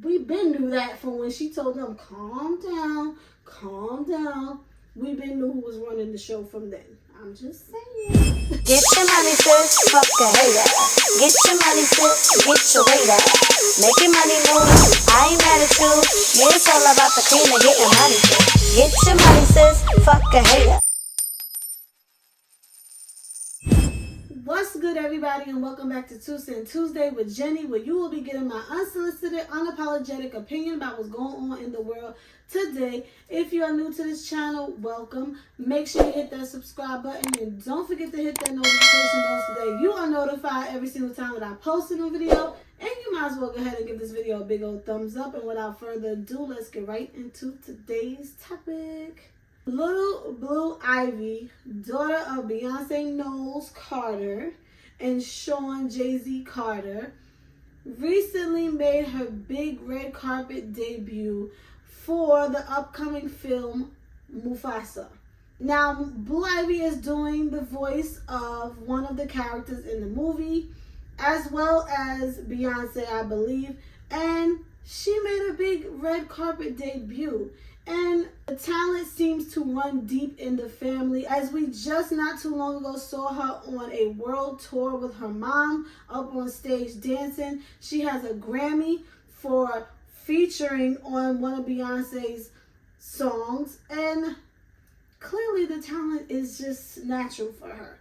We been knew that from when she told them, calm down, calm down. We been knew who was running the show from then. I'm just saying. Get your money, sis, fuck a hater. Get your money, sis, get your weight up. Make your money move, I ain't mad at you. Yeah, it's all about the cream and getting money, sis. Get your money, sis, fuck a hater. What's good, everybody, and welcome back to Two Cent Tuesday with Jenny, where you will be getting my unsolicited, unapologetic opinion about what's going on in the world today. If you are new to this channel, welcome. Make sure you hit that subscribe button and don't forget to hit that notification bell so that you are notified every single time that I post a new video. And you might as well go ahead and give this video a big old thumbs up. And without further ado, let's get right into today's topic. Little Blue Ivy, daughter of Beyoncé Knowles Carter and Sean Jay-Z Carter, recently made her big red carpet debut for the upcoming film Mufasa. Now, Blue Ivy is doing the voice of one of the characters in the movie, as well as Beyoncé, I believe, and she made a big red carpet debut. And the talent seems to run deep in the family, as we just not too long ago saw her on a world tour with her mom up on stage dancing. She has a Grammy for featuring on one of Beyonce's songs, and clearly the talent is just natural for her.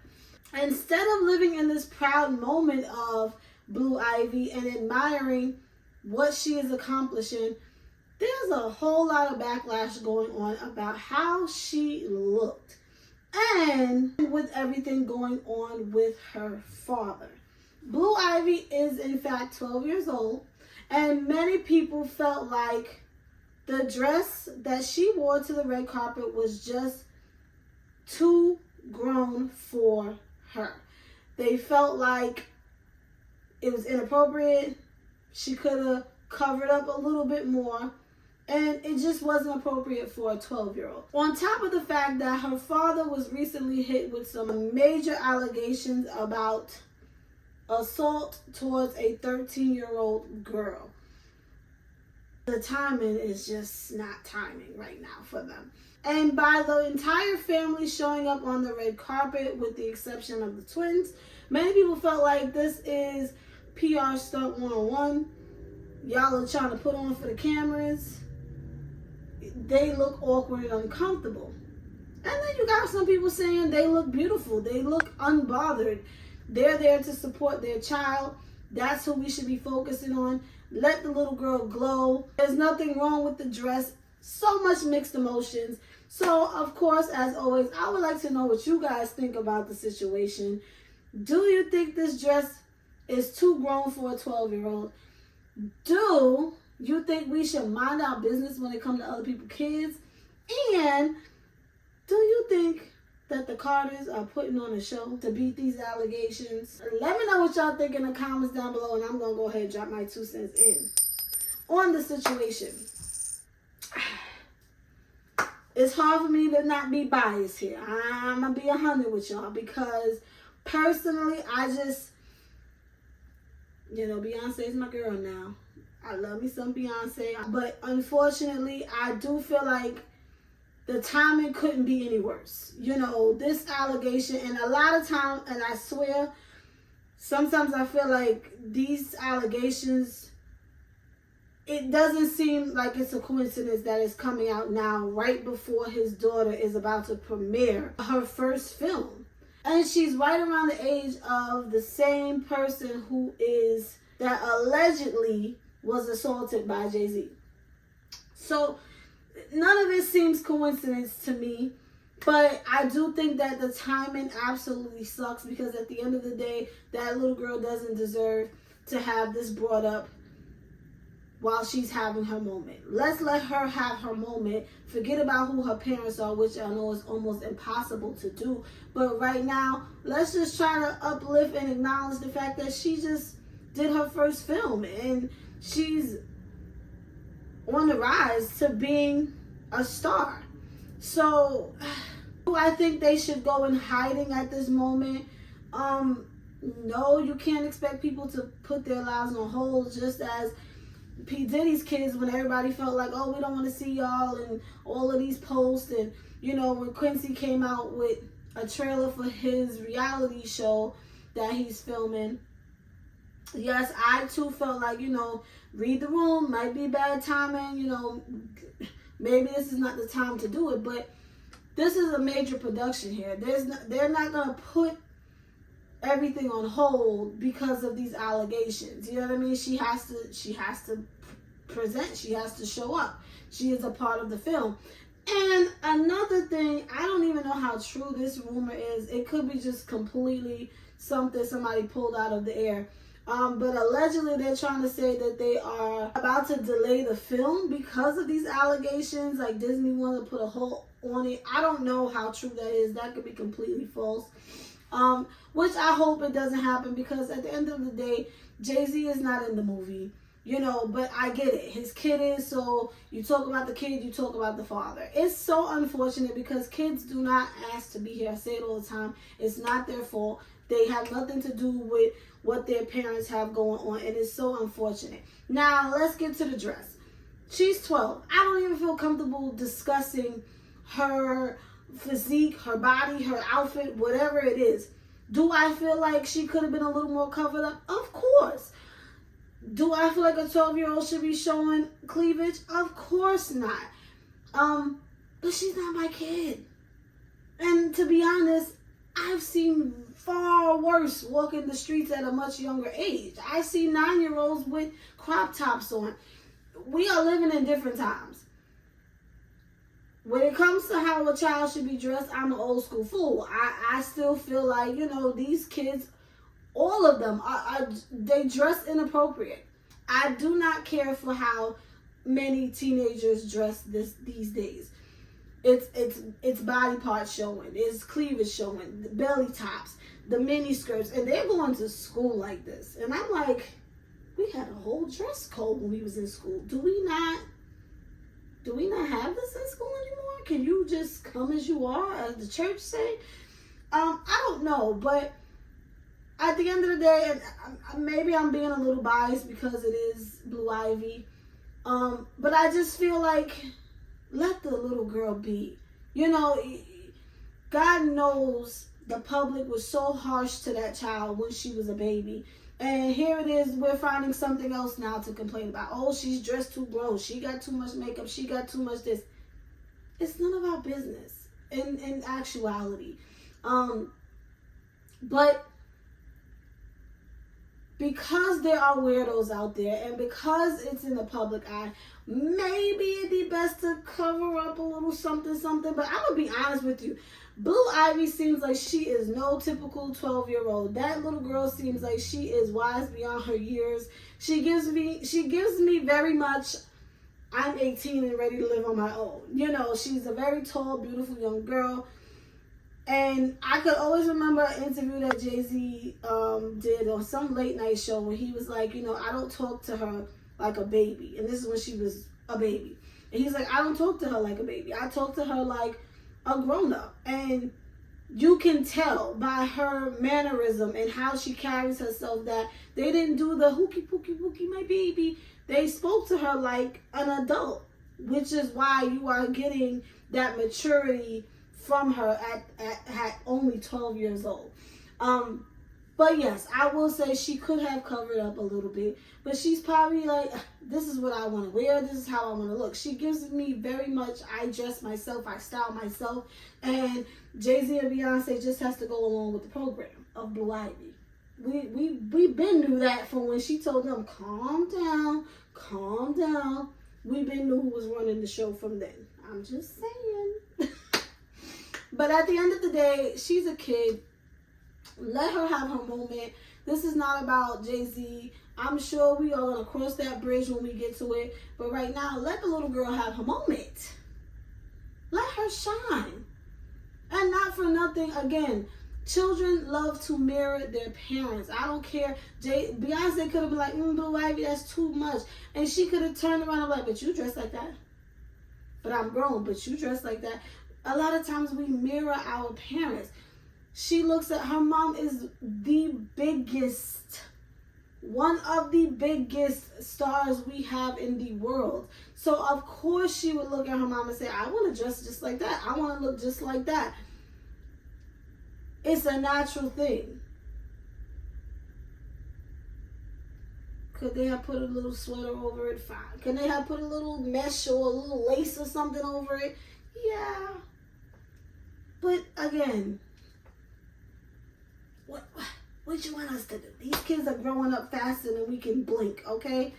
Instead of living in this proud moment of Blue Ivy and admiring what she is accomplishing, there's a whole lot of backlash going on about how she looked and with everything going on with her father. Blue Ivy is in fact 12 years old, and many people felt like the dress that she wore to the red carpet was just too grown for her. They felt like it was inappropriate. She could have covered up a little bit more, and it just wasn't appropriate for a 12-year-old. On top of the fact that her father was recently hit with some major allegations about assault towards a 13-year-old girl. The timing is just not timing right now for them. And by the entire family showing up on the red carpet, with the exception of the twins, many people felt like this is PR stunt 101. Y'all are trying to put on for the cameras. They look awkward and uncomfortable. And then you got some people saying they look beautiful. They look unbothered. They're there to support their child. That's who we should be focusing on. Let the little girl glow. There's nothing wrong with the dress. So much mixed emotions. So, of course, as always, I would like to know what you guys think about the situation. Do you think this dress is too grown for a 12-year-old? Do you think we should mind our business when it comes to other people's kids? And do you think that the Carters are putting on a show to beat these allegations? Let me know what y'all think in the comments down below, and I'm going to go ahead and drop my 2 cents in on the situation. It's hard for me to not be biased here. I'm going to be 100 with y'all, because personally, I just, Beyonce is my girl now. I love me some Beyonce. But unfortunately, I do feel like the timing couldn't be any worse. This allegation, and a lot of times, and I swear, sometimes I feel like these allegations, it doesn't seem like it's a coincidence that it's coming out now right before his daughter is about to premiere her first film. And she's right around the age of the same person that allegedly was assaulted by Jay-Z. So none of it seems coincidence to me, but I do think that the timing absolutely sucks, because at the end of the day, that little girl doesn't deserve to have this brought up while she's having her moment. Let's let her have her moment. Forget about who her parents are, which I know is almost impossible to do. But right now, let's just try to uplift and acknowledge the fact that she just did her first film, and she's on the rise to being a star. So do I think they should go in hiding at this moment? No, you can't expect people to put their lives on hold, just as P. Diddy's kids, when everybody felt like, oh, we don't want to see y'all, and all of these posts. And, you know, when Quincy came out with a trailer for his reality show that he's filming, yes, I too felt like, you know, read the room, might be bad timing, you know, maybe this is not the time to do it, but this is a major production here. They're not going to put everything on hold because of these allegations. You know what I mean? She has to present, she has to show up. She is a part of the film. And another thing, I don't even know how true this rumor is. It could be just completely something somebody pulled out of the air. But allegedly they're trying to say that they are about to delay the film because of these allegations. Like Disney wanted to put a hold on it. I don't know how true that is. That could be completely false. Which I hope it doesn't happen, because at the end of the day, Jay-Z is not in the movie. You know, but I get it. His kid is, so you talk about the kid, you talk about the father. It's so unfortunate because kids do not ask to be here. I say it all the time. It's not their fault. They have nothing to do with what their parents have going on, and it's so unfortunate. Now, let's get to the dress. She's 12. I don't even feel comfortable discussing her physique, her body, her outfit, whatever it is. Do I feel like she could have been a little more covered up? Of course. Do I feel like a 12-year-old should be showing cleavage? Of course not. But she's not my kid. And to be honest, I've seen far worse walking the streets at a much younger age. I see 9-year-olds with crop tops on. We are living in different times. When it comes to how a child should be dressed, I'm an old school fool. I still feel like, you know, these kids, all of them, they dress inappropriate. I do not care for how many teenagers dress these days. It's body parts showing, it's cleavage showing, the belly tops, the mini skirts, and they're going to school like this. And I'm like, we had a whole dress code when we was in school. Do we not have this in school anymore? Can you just come as you are, as the church say? I don't know, but at the end of the day, and maybe I'm being a little biased because it is Blue Ivy, but I just feel like, let the little girl be. You know, God knows the public was so harsh to that child when she was a baby. And here it is, we're finding something else now to complain about. Oh, she's dressed too gross. She got too much makeup. She got too much this. It's none of our business in actuality. But because there are weirdos out there, and because it's in the public eye, maybe it'd be best to cover up a little something. But I'm going to be honest with you. Blue Ivy seems like she is no typical 12-year-old. That little girl seems like she is wise beyond her years. She gives me very much, I'm 18 and ready to live on my own. You know, she's a very tall, beautiful young girl. And I could always remember an interview that Jay-Z did on some late night show where he was like, you know, I don't talk to her like a baby. And this is when she was a baby. And he's like, I don't talk to her like a baby. I talk to her like a grown-up. And you can tell by her mannerism and how she carries herself that they didn't do the hooky pooky wookie my baby. They spoke to her like an adult, which is why you are getting that maturity from her at only 12 years old. But yes, I will say she could have covered up a little bit, but she's probably like, this is what I want to wear, this is how I want to look. She gives me very much, I dress myself, I style myself, and Jay-Z and Beyonce just has to go along with the program of Blue Ivy. We've been through that from when she told them, calm down. We've been knew who was running the show from then. I'm just saying. But at the end of the day, she's a kid. Let her have her moment. This is not about Jay-Z. I'm sure we are going to cross that bridge when we get to it. But right now, let the little girl have her moment. Let her shine. And not for nothing, again, children love to mirror their parents. I don't care. Beyonce could have been like, Blue Ivy, that's too much. And she could have turned around and like, but you dress like that. But I'm grown, but you dress like that. A lot of times we mirror our parents. She looks at her mom is the biggest one of the biggest stars we have in the world. So of course she would look at her mom and say, I want to dress just like that. I want to look just like that. It's a natural thing. Could they have put a little sweater over it? Fine. Could they have put a little mesh or a little lace or something over it? Yeah. But again, what you want us to do? These kids are growing up faster than we can blink, okay?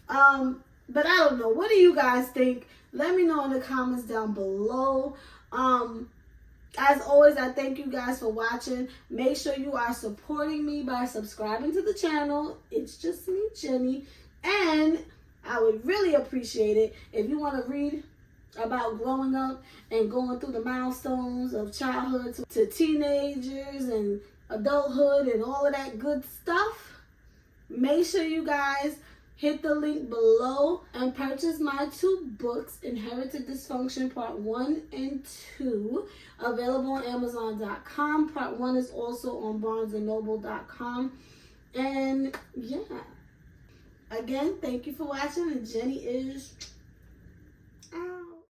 But I don't know. What do you guys think? Let me know in the comments down below. As always, I thank you guys for watching. Make sure you are supporting me by subscribing to the channel. It's just me, Jenny. And I would really appreciate it if you want to read about growing up and going through the milestones of childhood to teenagers and adulthood and all of that good stuff. Make sure you guys hit the link below and purchase my 2 books, Inherited Dysfunction Part 1 and 2, available on Amazon.com. Part 1 is also on BarnesandNoble.com. And yeah, again, thank you for watching, and Jenny is